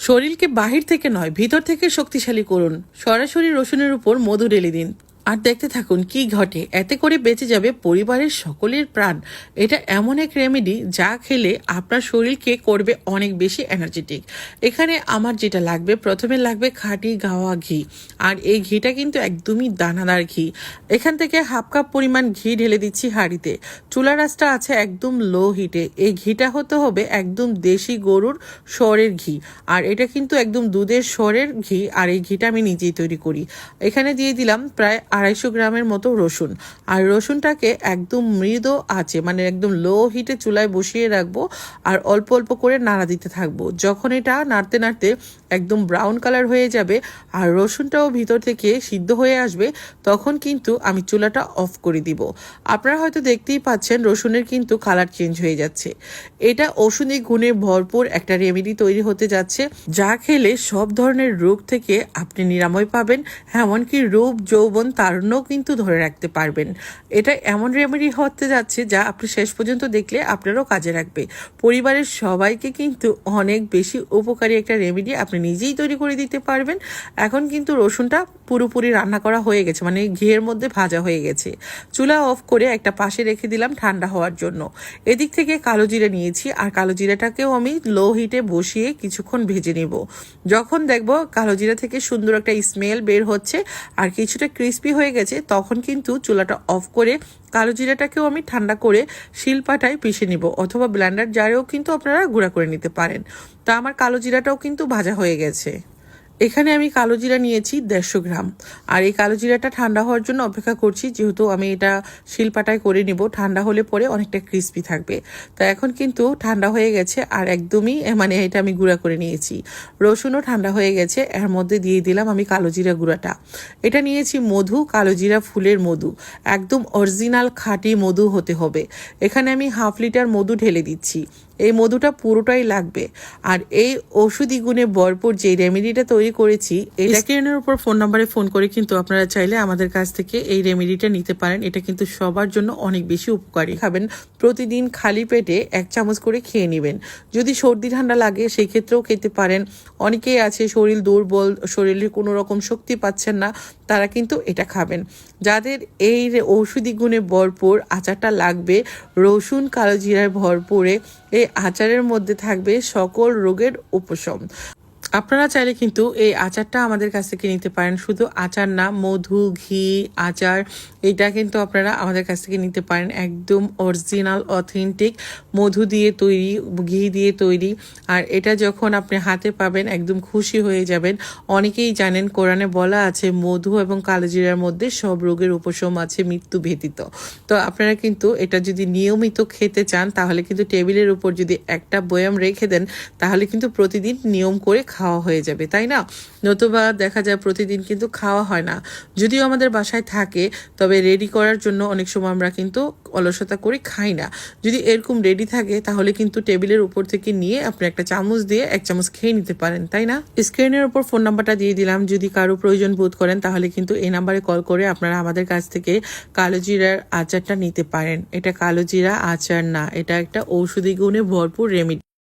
শরীরকে বাহির থেকে নয় ভিতর থেকে শক্তিশালী করুন। সরাসরি রসুনের উপর মধু ঢেলে দিন আর দেখতে থাকুন কি ঘটে। এতে করে বেঁচে যাবে পরিবারের সকলের প্রাণ। এটা এমন এক রেমেডি যা খেলে আপনার শরীরকে করবে অনেক বেশি এনার্জেটিক। এখানে আমার যেটা লাগবে, প্রথমে লাগবে খাঁটি গাওয়া ঘি। আর এই ঘিটা কিন্তু একদমই দানাদার ঘি। এখান থেকে হাফ কাপ পরিমাণ ঘি ঢেলে দিচ্ছি হাঁড়িতে। চুলা রাসটা আছে একদম লো হিটে। এই ঘিটা হতে হবে একদম দেশি গরুর সরের ঘি। আর এটা কিন্তু একদম দুধের সরের ঘি। আর এই ঘিটা আমি নিজেই তৈরি করি। এখানে দিয়ে দিলাম প্রায় 250 গ্রামের মতো রসুন। আর রসুনটাকে একদম মৃদু আঁচে, মানে একদম লো হিটে চুলায় বসিয়ে রাখবো। আর অল্প অল্প করে নাড়া দিতে থাকবো। যখন এটা নাড়তে নাড়তে একদম ব্রাউন কালার হয়ে যাবে আর রসুনটাও ভিতর থেকে সিদ্ধ হয়ে আসবে, তখন কিন্তু আমি চুলাটা অফ করে দিব। আপনারা হয়তো দেখতেই পাচ্ছেন রসুনের কিন্তু কালার চেঞ্জ হয়ে যাচ্ছে। এটা ঔষধি গুণে ভরপুর একটা রেমেডি তৈরি হতে যাচ্ছে, যা খেলে সব ধরনের রোগ থেকে আপনি নিরাময় পাবেন। এমনকি রূপ যৌবন তারুণ্যও কিন্তু ধরে রাখতে পারবেন। এটা এমন রেমেডি হতে যাচ্ছে যা আপনি শেষ পর্যন্ত দেখলে আপনারও কাজে লাগবে। পরিবারের সবাইকে কিন্তু অনেক বেশি উপকারী একটা রেমেডি আপনি নিজেই তৈরি করে দিতে পারবেন। এখন কিন্তু রসুনটা পুরোপুরি রান্না করা হয়ে গেছে, মানে ঘিয়ের মধ্যে ভাজা হয়ে গেছে। চুলা অফ করে একটা পাশে রেখে দিলাম ঠান্ডা হওয়ার জন্য। এদিক থেকে কালো জিরা নিয়েছি আর কালো জিরাটাকেও আমি লো হিটে বসিয়ে কিছুক্ষণ ভেজে নেব। যখন দেখব কালো জিরা থেকে সুন্দর একটা স্মেল বের হচ্ছে আর কিছুটা ক্রিস্পি হয়ে গেছে, তখন কিন্তু চুলাটা অফ করে কালো জিরাটাকেও আমি ঠান্ডা করে শিলপাটায় পিষে নিব, অথবা ব্লেন্ডার জারেও কিন্তু আপনারা গুঁড়া করে নিতে পারেন। তা আমার কালো জিরাটাও কিন্তু ভাজা হয়ে গেছে। এখানে আমি কালো জিরা নিয়েছি 150 গ্রাম। আর এই কালো জিরাটা ঠান্ডা হওয়ার জন্য অপেক্ষা করছি, যেহেতু আমি এটা শিলপাটায় করে নিব। ঠান্ডা হলে পরে অনেকটা ক্রিস্পি থাকবে। তো এখন কিন্তু ঠান্ডা হয়ে গেছে আর একদমই মানে এটা আমি গুঁড়া করে নিয়েছি। রসুনও ঠান্ডা হয়ে গেছে। এর মধ্যে দিয়ে দিলাম আমি কালো জিরা গুঁড়াটা। এটা নিয়েছি মধু, কালো জিরা ফুলের মধু। একদম অরিজিনাল খাঁটি মধু হতে হবে। এখানে আমি 1/2 লিটার মধু ঢেলে দিচ্ছি। এই মধুটা পুরোটাই লাগবে। আর এই ঔষধি গুণে ভরপুর যে রেমেডিটা তৈরি করেছি, এটা স্ক্রিনের উপর ফোন নাম্বারে ফোন করে কিন্তু আপনারা চাইলে আমাদের কাছ থেকে এই রেমেডিটা নিতে পারেন। এটা কিন্তু সবার জন্য অনেক বেশি উপকারী। খাবেন প্রতিদিন খালি পেটে 1 চামচ করে খেয়ে নেবেন। যদি সর্দি ঠান্ডা লাগে সেই ক্ষেত্রেও খেতে পারেন। অনেকেই আছে শরীর দুর্বল, শরীরে কোনো রকম শক্তি পাচ্ছেন না, তারা কিন্তু এটা খাবেন। যাদের এই ঔষধি গুণে ভরপুর আচারটা লাগবে, রসুন কালো জিরায় ভরপুরে এই আচারের মধ্যে থাকবে সকল রোগের উপশম। আপনারা চাইলে কিন্তু এই আচারটা আমাদের কাছ থেকে নিতে পারেন। শুধু আচার না, মধু, ঘি, আচার, এটা কিন্তু আপনারা আমাদের কাছ থেকে নিতে পারেন। একদম অরিজিনাল অথেন্টিক মধু দিয়ে তৈরি, ঘি দিয়ে তৈরি। আর এটা যখন আপনি হাতে পাবেন একদম খুশি হয়ে যাবেন। অনেকেই জানেন কোরআনে বলা আছে মধু এবং কালোজিরার মধ্যে সব রোগের উপশম আছে, মৃত্যু ব্যতীত। তো আপনারা কিন্তু এটা যদি নিয়মিত খেতে চান, তাহলে কিন্তু টেবিলের উপর যদি একটা বয়াম রেখে দেন, তাহলে কিন্তু প্রতিদিন নিয়ম করে খাওয়া হয়ে যাবে, তাই না? নতুবা দেখা যায় প্রতিদিন কিন্তু খাওয়া হয় না। যদিও আমাদের বাসায় থাকে, তবে রেডি করার জন্য অনেক সময় আমরা কিন্তু অলসতা করে খাই না। যদি এরকম রেডি থাকে, তাহলে কিন্তু টেবিলের উপর থেকে নিয়ে আপনি একটা চামচ দিয়ে 1 চামচ খেয়ে নিতে পারেন, তাই না? স্ক্রিনের উপর ফোন নাম্বারটা দিয়ে দিলাম। যদি কারো প্রয়োজন বোধ করেন, তাহলে কিন্তু এই নাম্বারে কল করে আপনারা আমাদের কাছ থেকে কালো জিরার আচারটা নিতে পারেন। এটা কালো জিরা আচার না, এটা একটা ঔষধি গুণে ভরপুর রেমেডি।